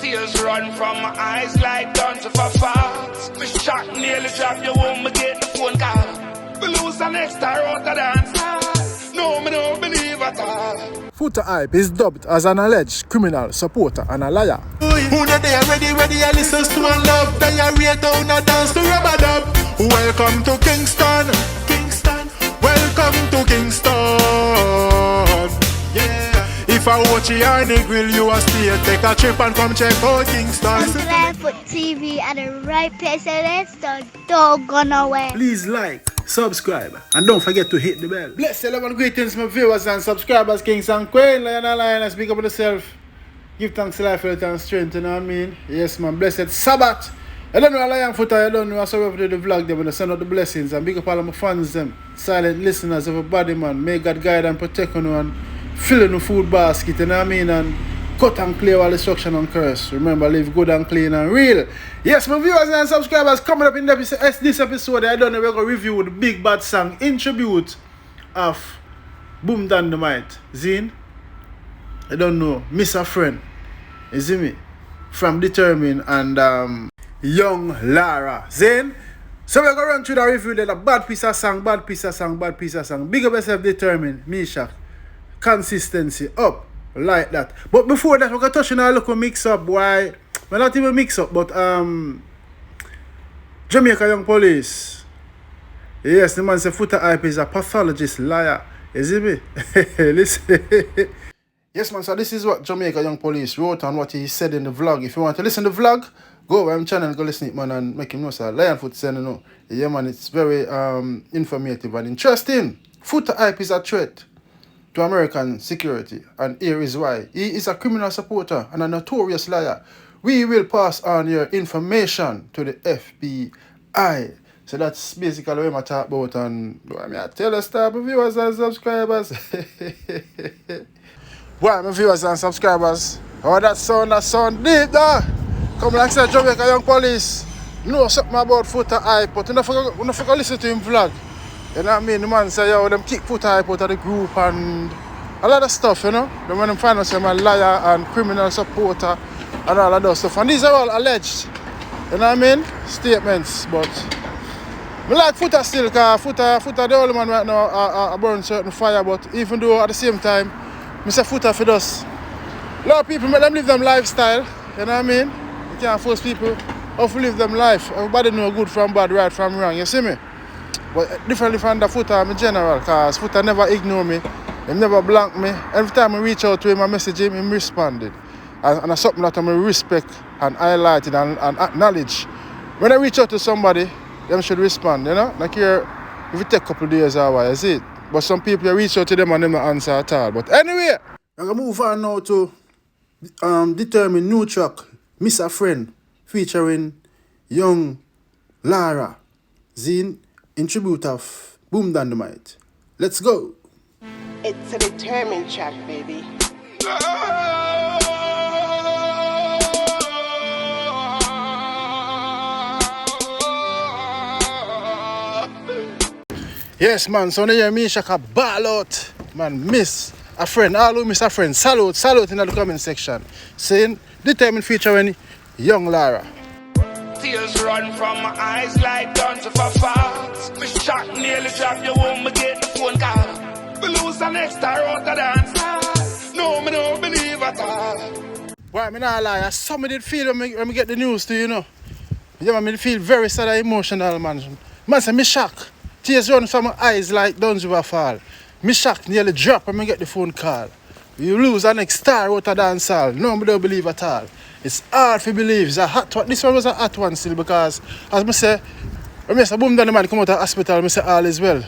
Tears run from my eyes like guns of a fox. Me shock nearly drop your womb, me get the phone call. We lose the next star out the dance. No, me don't believe at all. Foota Hype is dubbed as an alleged criminal supporter and a liar. Who not there ready, I listen to and love. They are real down and dance to rubber dub. Welcome to Kingston. Welcome to Kingston. Yeah. If I watch you on the grill, you are still take a trip and come check out Kingston. Put TV at the right place and let's don't go nowhere. Please like, subscribe, and don't forget to hit the bell. Bless you, love and greetings, my viewers and subscribers, kings and queens, lion and lioness. Speak up for yourself. Give thanks to life, health, and strength, you know what I mean? Yes, man. Blessed Sabbath. I don't know a lion footer, I don't know. I saw over the vlog them and send out the blessings and big up all of my fans, them silent listeners, everybody, man. May God guide and protect you and fill in the food basket, you know what I mean? And cut and clear all destruction and curse. Remember, live good and clean and real. Yes, my viewers and subscribers, coming up in this episode, I don't know, we're going to review the big bad song in tribute of Boom Dandimite. Zine? I don't know, Miss a Friend. You see me? From Thr3&thened and Yung Lara. Zine? So we're going to run through the review there. A bad piece of song, bad piece of song, bad piece of song. Big up yourself, Thr3&thened. Me shock. Consistency up. Like that. But before that, we're going to touch on a local mix up. Why? Well, not even mix up, but Jamaica Young Police. Yes, the man said Foota Hype is a pathologist liar. You see me? Listen. Yes, man, so this is what Jamaica Young Police wrote and what he said in the vlog. If you want to listen to the vlog, go over my channel and go listen to it, man, and make him know, sir. Lionfoot saying, you know. Yeah, man, it's very informative and interesting. Foota Hype is a threat to American security, and here is why. He is a criminal supporter and a notorious liar. We will pass on your information to the FBI. So that's basically what I'm talking about, and I tell us, my viewers and subscribers. Why, my viewers and subscribers? Oh, that sound deep, though. Come like I said, Jamaica Young Police. Know something about Foota Hype, but you don't forget listen to him vlog. You know what I mean? The man say, yo, them kick Foota Hype out of the group and a lot of stuff, you know? The man them find out I'm a liar and criminal supporter and all of that stuff. And these are all alleged, you know what I mean? Statements, but I like Foota still, because Foota the only man right now I burn certain fire, but even though at the same time, I say Foota for us. A lot of people make them live them lifestyle, you know what I mean? You can't force people how to live them life. Everybody know good from bad, right from wrong, you see me? But differently from the Foota, I'm in general, because Foota never ignore me, he never blank me. Every time I reach out to him, I message him, he responded. And that's something that I respect and highlighted and acknowledge. When I reach out to somebody, them should respond, you know? Like here, if it take a couple of days or why, you see it? But some people, you reach out to them and them don't answer at all. But anyway, I'm going to move on now to Thr3&thened new track, Miss a Friend, featuring Yung Lara. Zine, in tribute of Boom Dandimite. Let's go. It's a Thr3&thened track, baby. Yes, man, so now you hear me shaka ball out. Man, Miss a Friend, all who Miss a Friend, salute in the comment section. Saying Thr3&thened featuring Yung Lara. Tears run from my eyes like guns of a fox. Me shock nearly drop your womb, me get the phone call. We lose the next star out the dance. No, me don't believe at all. Why, me not lie, some did feel when me get the news to you know. Yeah, man, me feel very sad and emotional, man. Man say me shock. Tears run from my eyes like guns of a fall. Me shock nearly drop when me get the phone call. You lose the next star out the dance hall. No, me don't believe at all. It's hard to believe. It's a hot one. This one was a hot one still because, as I say, when I say Boom Dandimite come out of the hospital, I say all is well.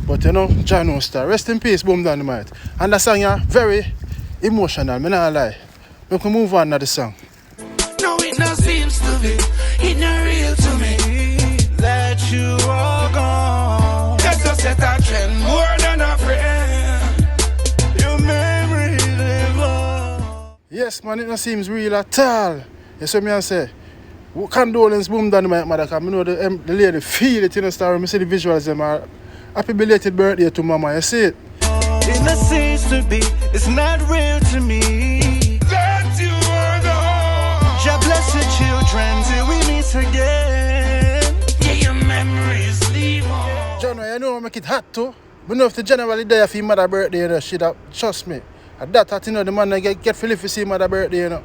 But you know, John no star. Rest in peace, Boom Dandimite. And that song is very emotional, I'm not lie. We can move on to the song. No, it no seems to be, it not real to me that you are gone. Just a set a trend, more than a friend. Your memory live on. Yes, man, it not seems real at all. You see me and say, condolence Boom Dandimite, mother, because I know the lady feel it in the story. I see the visuals them are happy belated birthday to mama, you see it? It not seems to be, it's not real to me that you are gone. you know I make it hot too. But know if the generally there for your mother birthday, you know, she that trust me. At that, you know, the man get feel if you see mother birthday, you know.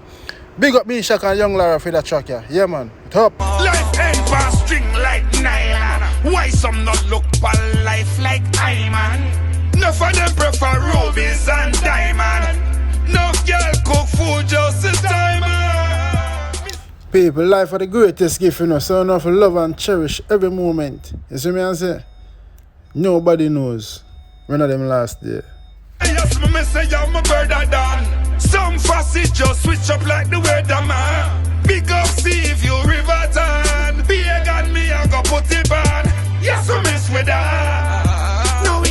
Big up me, Shaka and Yung Lara for that track, yeah. Yeah, man. It up. Life ain't for string like nylon. Why some not look for life like I, man? Enough of them prefer rubies and diamond. Enough girl cook food just in time, man. People, life are the greatest gift, you know. So enough to love and cherish every moment. You see me I say? Nobody knows when of them last day. Yes, me say I'm a bird at dawn. Some fussy just switch up like the weather, man. Big up, see if you river turn. Big on me, I go put it on. Yes, I miss with that. No,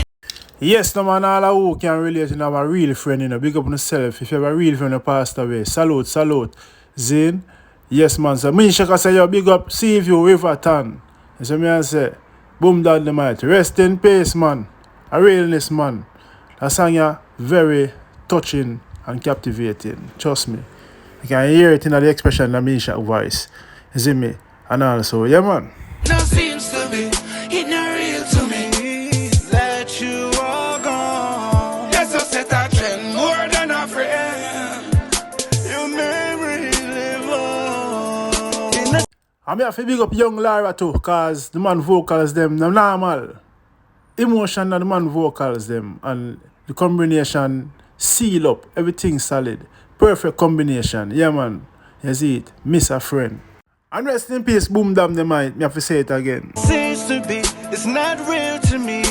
Yes, no man, all who can relate to have a real friend, you know. Big up on yourself. If you have a real friend who passed away, salute, salute. Zin, yes, man. So, me, Shaka say, yo, big up, see if you river turn. You see me, I say, Boom Dandimite. Rest in peace, man. A realness, man. That song, yeah, very touching and captivating. Trust me. You can hear it in the expression of Misha voice. You see me? And also, yeah, man. no seems to be, it not real to me. That you are gone. Yes, I set a trend more than a friend. Your memory live on. I'm here to big up Yung Lara too, cause the man vocals them normal. Emotion and the man vocals them and the combination seal up, everything solid. Perfect combination. Yeah man. You see it? Miss a friend. And rest in peace, Boom Dandimite. Me have to say it again. Seems to be, it's not real to me.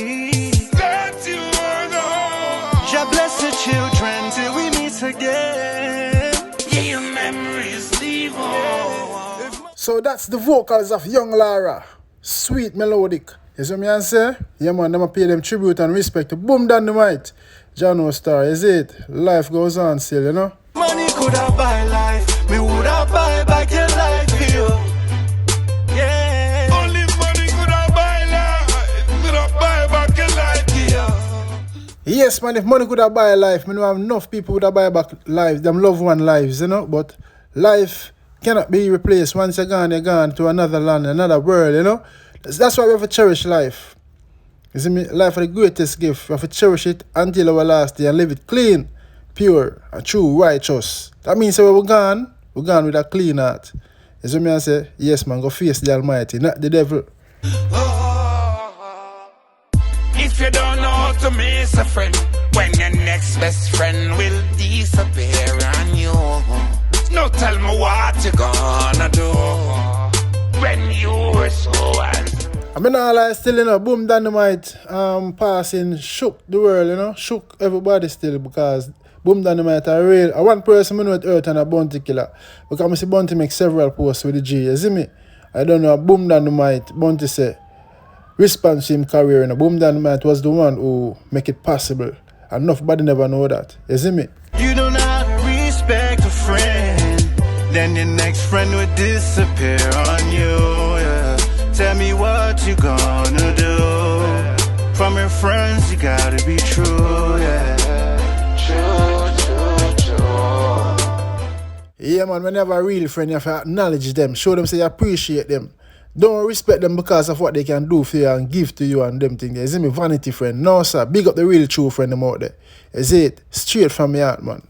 That you are gone. God bless the children till we meet again. Yeah, your memories leave on. So that's the vocals of Yung Lara. Sweet melodic. You see me I say? Yeah man, them pay them tribute and respect to Boom Dandimite. Jano Star, is it? Life goes on still, you know? Money could have buy life. Me would have buy back your life here. Yeah. Only money could have buy life. Could have buy back your life here. Yes man, if money could have buy life, me know have enough people would have buy back lives, them loved one lives, you know? But life cannot be replaced. Once you're gone to another land, another world, you know? That's why we have to cherish life. You see me? Life is the greatest gift. We have to cherish it until our last day and live it clean, pure, and true, righteous. That means when we're gone with a clean heart. You see me? I say, yes man, go face the Almighty, not the devil. If you don't know how to miss a friend, when your next best friend will disappear on you, no tell me what you gonna do when you were so I mean, all I still, you know, Boom Dandimite passing shook the world, you know, shook everybody still because Boom Dandimite are real. One person I know at Earth and a bounty killer because I see Bounty make several posts with the G, you see me? I don't know, Boom Dandimite, Bounty say, response to him career, you know, Boom Dandimite was the one who make it possible and nobody never know that, you see me? You do not respect a friend, then your next friend will disappear on you, yeah. Tell me what you gonna do. From your friends, you gotta be true, yeah. True. Yeah, man, when you have a real friend, you have to acknowledge them, show them, say you appreciate them. Don't respect them because of what they can do for you and give to you and them things. You see me, vanity friend. No, sir, big up the real true friend them out there. You see it? Straight from my heart, man.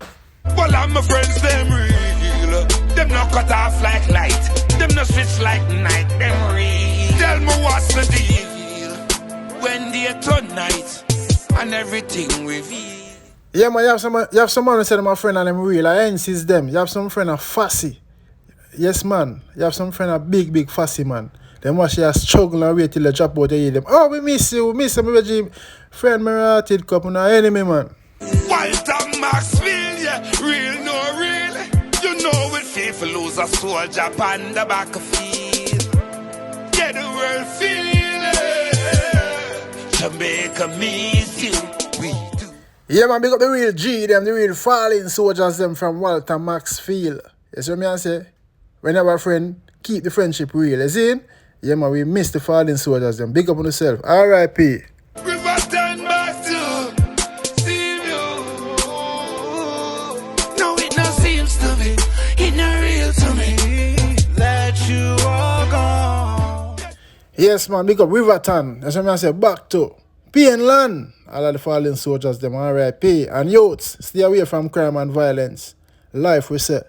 Well, I'm my friends, them real. Them not cut off like light. Them not switch like night. Them real. Tell me what's the deal when they turn night and everything reveal. Yeah, man, you have some man who say my friend and them real. I insist them. You have some friend of fussy. Yes, man. You have some friend of big fussy, man. Them watch you struggle and wait till they drop out and hear them. Oh, we miss you. We miss you. Friend, my hearted cup, no enemy, man. Walter Maxwell, yeah. Real, no real. You know it feel for lose a soldier on the battlefield. Yeah, the world feel it. Jamaica miss you. We do. Yeah, man, big up the real G, them, the real fallen soldiers, them from Walter Maxfield. You see what I say? Whenever a friend, keep the friendship real. You see? Yeah, man, we miss the fallen soldiers, them. Big up on yourself. R.I.P. River turn back to see you. No, it not seems to be. It not real to me. That you are gone. Yes, man, big up Riverton. That's what I say, back to Painland. All of the fallen soldiers, them RIP. And youths, stay away from crime and violence. Life, we say.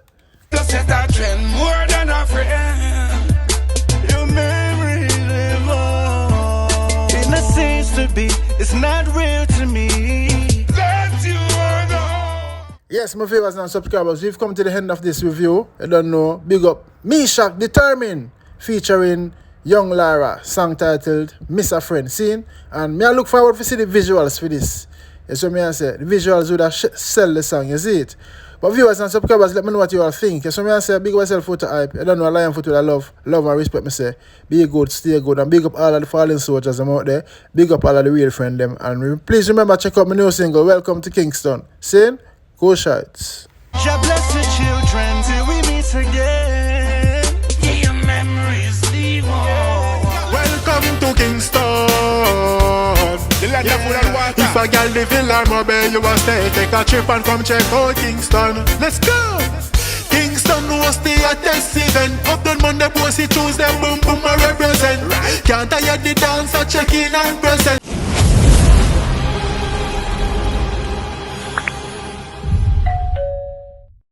To set a trend more than a friend. Your memory live on. Innocence to be, it's not real to me. That you are gone. Yes, my viewers and subscribers, we've come to the end of this review. I don't know, big up Thr3&thened, featuring Yung Lara, song titled Mr. Friend. Scene, and me I look forward to see the visuals for this. That's what me I say. The visuals would have sell the song, you see it. But viewers and subscribers, let me know what you all think. That's what me I say. Big up myself, Foota Hype. I don't know, Lion Foot with I love and respect me say. Be good, stay good, and big up all of the fallen soldiers them out there. Big up all of the real friend them. And please remember, check out my new single, Welcome to Kingston. Scene, go shots. God bless the children till we meet again. Yeah, your memories live on. Welcome to Kingston. The land of food and water. If a girl live in Larmobile, you must take a trip and come check out Kingston. Let's go. Kingston was the hottest event. Up on Monday, Tuesday, boom boom, I represent. Can't tire the dance, I check in and present.